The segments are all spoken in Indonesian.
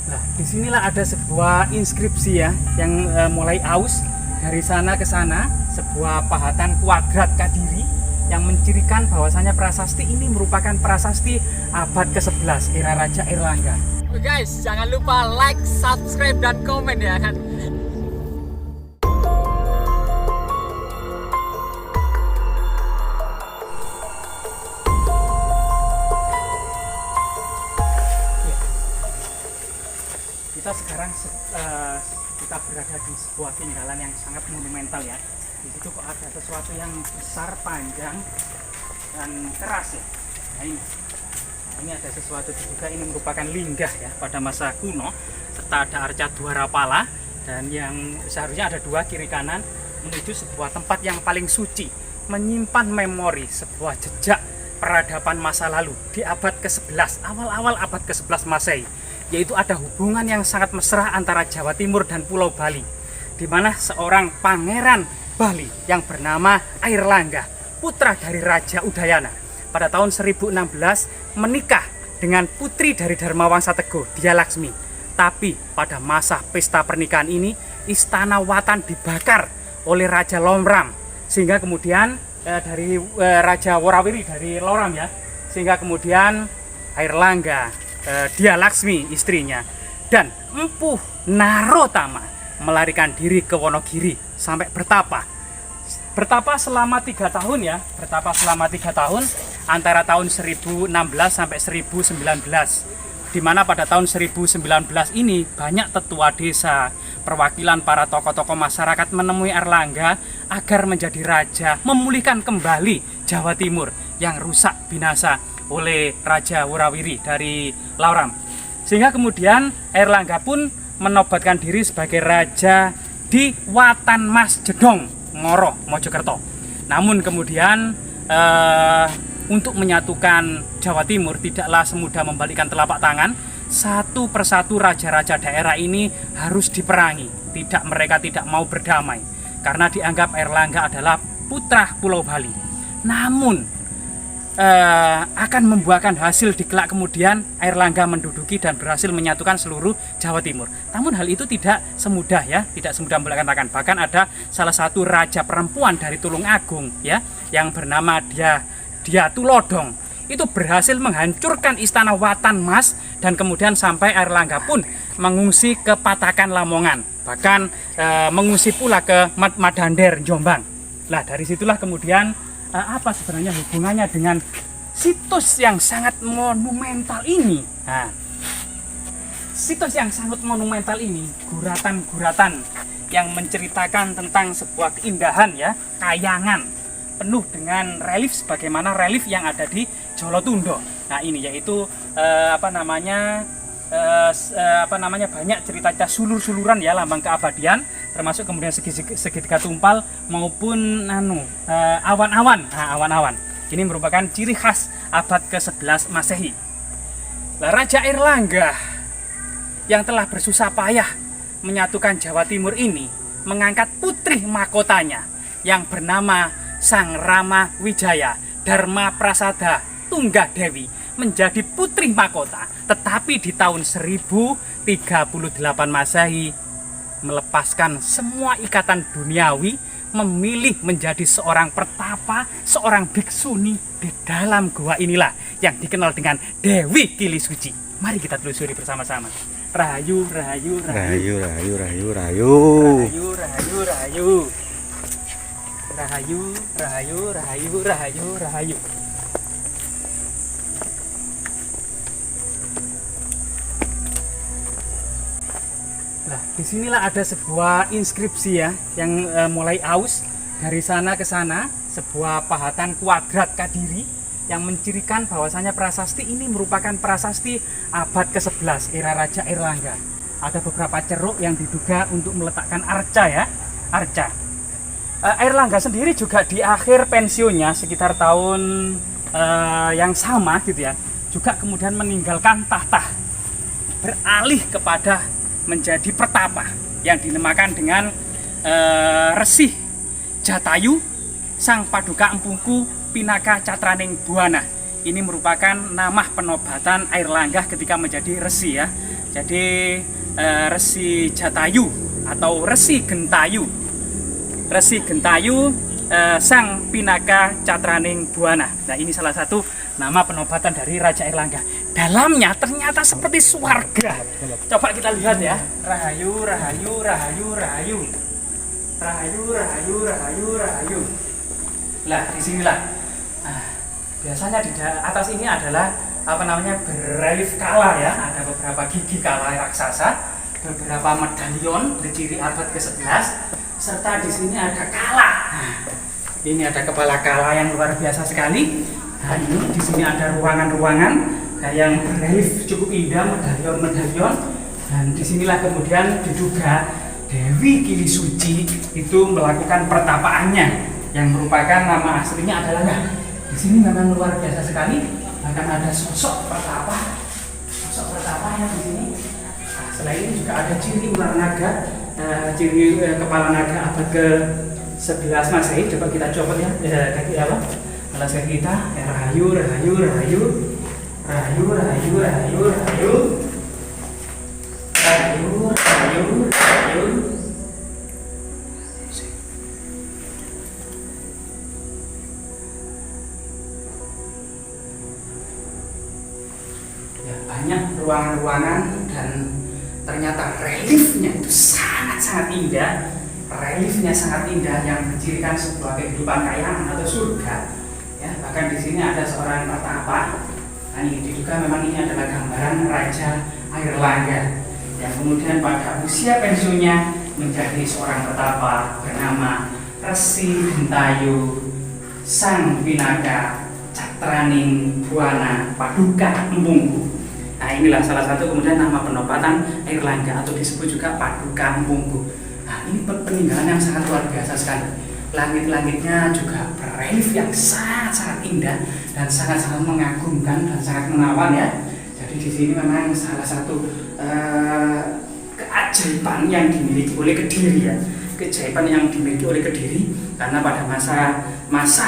Nah, disinilah ada sebuah inskripsi ya yang mulai aus dari sana ke sana, sebuah pahatan kuadrat Kadiri yang mencirikan bahwasanya prasasti ini merupakan prasasti abad ke-11 era Raja Airlangga. Guys, jangan lupa like, subscribe, dan komen ya kan. Kita sekarang kita berada di sebuah tinggalan yang sangat monumental ya. Di situ kok ada sesuatu yang besar, panjang, dan keras ya. Nah, ini ada sesuatu juga, ini merupakan linggah ya pada masa kuno, serta ada arca Dwarapala, dan yang seharusnya ada dua kiri kanan menuju sebuah tempat yang paling suci, menyimpan memori sebuah jejak peradaban masa lalu di abad ke-11, awal-awal abad ke-11 Masehi, yaitu ada hubungan yang sangat mesra antara Jawa Timur dan Pulau Bali, di mana seorang pangeran Bali yang bernama Airlangga, putra dari Raja Udayana, pada tahun 1016 menikah dengan putri dari Dharmawangsa Teguh, Dia Laksmi. Tapi pada masa pesta pernikahan ini, istana Watan dibakar oleh Raja Lomram, sehingga kemudian dari Raja Worawiri dari Loram ya, sehingga kemudian Airlangga, Dia Laksmi istrinya, dan Empu Narotama melarikan diri ke Wonogiri sampai bertapa selama 3 tahun ya, bertapa selama 3 tahun antara tahun 1016 sampai 1019, di mana pada tahun 1019 ini banyak tetua desa, perwakilan para tokoh-tokoh masyarakat menemui Airlangga agar menjadi raja, memulihkan kembali Jawa Timur yang rusak binasa oleh Raja Worawiri dari Loram. Sehingga kemudian Airlangga pun menobatkan diri sebagai raja di Watan Mas Jedong, Ngoro, Mojokerto. Namun kemudian untuk menyatukan Jawa Timur tidaklah semudah membalikkan telapak tangan. Satu persatu raja-raja daerah ini harus diperangi. Mereka tidak mau berdamai karena dianggap Airlangga adalah putra Pulau Bali. Namun akan membuahkan hasil di kelak kemudian. Airlangga menduduki dan berhasil menyatukan seluruh Jawa Timur. Namun hal itu tidak semudah ya, tidak semudah membolehkan. Bahkan ada salah satu raja perempuan dari Tulungagung ya, yang bernama Dia Tulodong, itu berhasil menghancurkan istana Watan Mas, dan kemudian sampai Airlangga pun mengungsi ke Patakan Lamongan, bahkan mengungsi pula ke Madander, Jombang. Nah, dari situlah kemudian apa sebenarnya hubungannya dengan situs yang sangat monumental ini. Nah, situs yang sangat monumental ini, guratan-guratan yang menceritakan tentang sebuah keindahan ya, kayangan penuh dengan relief sebagaimana relief yang ada di Jolotundo. Nah, ini yaitu banyak cerita-cerita sulur-suluran ya, lambang keabadian, termasuk kemudian segitiga tumpal maupun awan-awan. Nah, awan-awan ini merupakan ciri khas abad ke-11 Masehi. Nah, Raja Airlangga yang telah bersusah payah menyatukan Jawa Timur ini mengangkat putri mahkotanya yang bernama Sang Rama Wijaya Dharma Prasada Tunggadewi menjadi putri mahkota. Tetapi di tahun 1038 Masehi melepaskan semua ikatan duniawi, memilih menjadi seorang pertapa, seorang biksuni di dalam gua inilah yang dikenal dengan Dewi Kili Suci. Mari kita telusuri bersama-sama. Rahayu, rahayu, rahayu, Rahayu, rahayu, rahayu. rahayu, rahayu, rahayu, rahayu, rahayu, rahayu, rahayu, rahayu. Nah, disinilah ada sebuah inskripsi ya yang mulai aus dari sana ke sana, sebuah pahatan kuadrat Kadiri yang mencirikan bahwasanya prasasti ini merupakan prasasti abad ke-11 era Raja Airlangga. Ada beberapa ceruk yang diduga untuk meletakkan arca ya, arca. Airlangga sendiri juga di akhir pensiunnya sekitar tahun yang sama gitu ya, juga kemudian meninggalkan tahta, beralih kepada menjadi pertapa yang dinamakan dengan Resih Jatayu Sang Paduka Empuku Pinaka Catraning Buana. Ini merupakan nama penobatan Airlangga ketika menjadi resi ya. Jadi Resi Jatayu atau Resi Gentayu. Resi Gentayu Sang Pinaka Catraning Buana. Nah, ini salah satu nama penobatan dari Raja Airlangga. Dalamnya ternyata seperti surga. Coba kita lihat ya. Rahayu, rahayu, rahayu, rahayu. Rahayu, rahayu, rahayu, rahayu. Lah, disinilah. Nah, biasanya di atas ini adalah berelief kala ya. Ada beberapa gigi kala raksasa, beberapa medalion berciri abad ke-11, serta di sini ada kala. Nah, ini ada kepala kala yang luar biasa sekali. Nah, ini di sini ada ruangan-ruangan yang berelief cukup indah, medalion-medalion. Dan disinilah kemudian diduga Dewi Kili Suci itu melakukan pertapaannya, yang merupakan nama aslinya adalah. Nah, di sini memang luar biasa sekali. Bahkan ada sosok pertapa yang di sini. Nah, selain ini juga ada ciri ular naga, ciri kepala naga abad ke-11 Masehi. Coba kita copot ya, kaki alas kaki kita. Rahayu, rahayu, rahayu, rahayu, rahayu, rahayu, rahayu, rahayu, rahayu, rahayu. Banyak ruangan-ruangan dan ternyata reliefnya itu sangat-sangat indah. Reliefnya sangat indah yang mencirikan sebuah kehidupan kayaan atau surga. Ya, bahkan di sini ada seorang pertapa. Nah, ini diduga memang ini adalah gambaran Raja Airlangga yang kemudian pada usia pensiunnya menjadi seorang pertapa bernama Resi Gentayu Sang Pinaka Catraning Buana Paduka Empungku. Nah, inilah salah satu kemudian nama penobatan Airlangga atau disebut juga Paduka Empungku. Nah, ini peninggalan yang sangat luar biasa sekali. Langit-langitnya juga berelief yang sangat-sangat indah dan sangat-sangat mengagumkan dan sangat menawan ya. Jadi di sini memang salah satu keajaiban yang dimiliki oleh Kediri ya. Keajaiban yang dimiliki oleh Kediri karena pada masa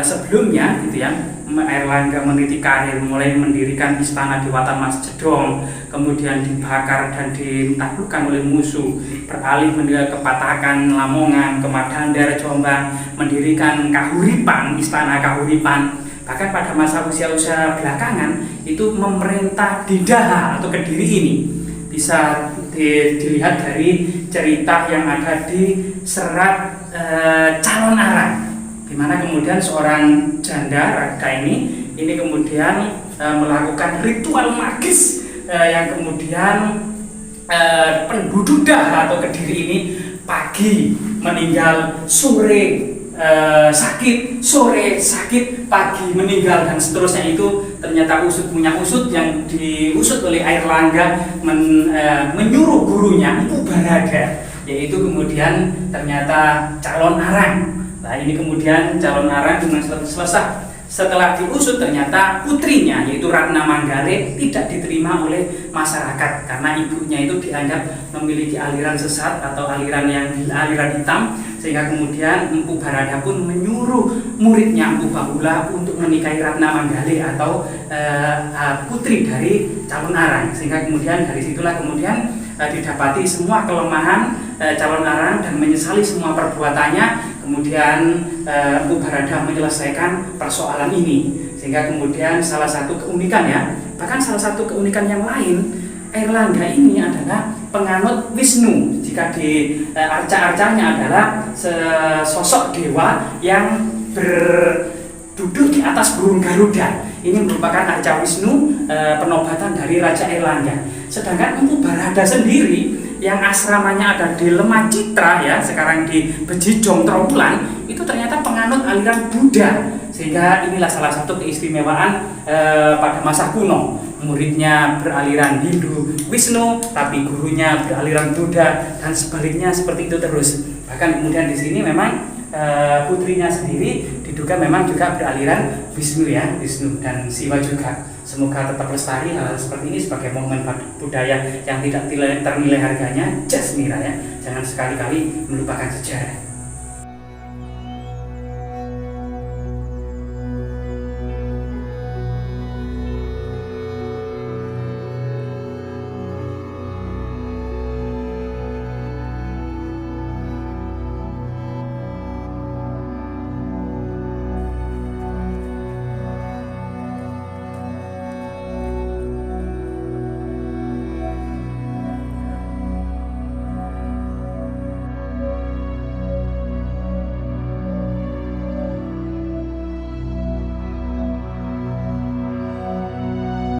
sebelumnya gitu ya, Airlangga meniti karir mulai mendirikan istana di Watan Mas Jedong, kemudian dibakar dan ditaklukkan oleh musuh, beralih ke Patakan, Lamongan, ke Madandar, Jombang, mendirikan Kahuripan, istana Kahuripan. Bahkan pada masa usia-usia belakangan itu memerintah di Daha atau Kediri ini. Bisa dilihat dari cerita yang ada di serat Calon Arang, di mana kemudian seorang janda raga ini kemudian melakukan ritual magis yang kemudian penduduk Daha atau Kediri ini pagi meninggal, sore sakit, sore sakit, pagi meninggal, dan seterusnya. Itu ternyata usut punya usut yang diusut oleh Airlangga menyuruh gurunya Empu Barada, yaitu kemudian ternyata Calon Arang. Nah, ini kemudian Calon Arang dengan selesai setelah diusut ternyata putrinya yaitu Ratna Manggale tidak diterima oleh masyarakat karena ibunya itu dianggap memiliki aliran sesat atau aliran hitam, sehingga kemudian Empu Barada pun menyuruh muridnya Empu Bahula untuk menikahi Ratna Manggale atau putri dari Calon Arang, sehingga kemudian dari situlah kemudian didapati semua kelemahan Calon Arang dan menyesali semua perbuatannya. Kemudian Empu Barada menyelesaikan persoalan ini, sehingga kemudian salah satu keunikan ya, bahkan salah satu keunikan yang lain, Airlangga ini adalah penganut Wisnu. Jika di arca-arcanya adalah sosok dewa yang berduduk di atas burung Garuda. Ini merupakan arca Wisnu, penobatan dari Raja Airlangga. Sedangkan Empu Barada sendiri yang asramanya ada di Lemah Citra ya, sekarang di Bejijong Trawulan, itu ternyata penganut aliran Buddha, sehingga inilah salah satu keistimewaan pada masa kuno. Muridnya beraliran Hindu Wisnu, tapi gurunya beraliran Buddha, dan sebaliknya seperti itu terus. Bahkan kemudian di sini memang putrinya sendiri diduga memang juga beraliran Wisnu ya, Wisnu dan Siwa juga. Semoga tetap lestari hal seperti ini sebagai monumen budaya yang tidak ternilai harganya. Jasmira ya, jangan sekali-kali melupakan sejarah.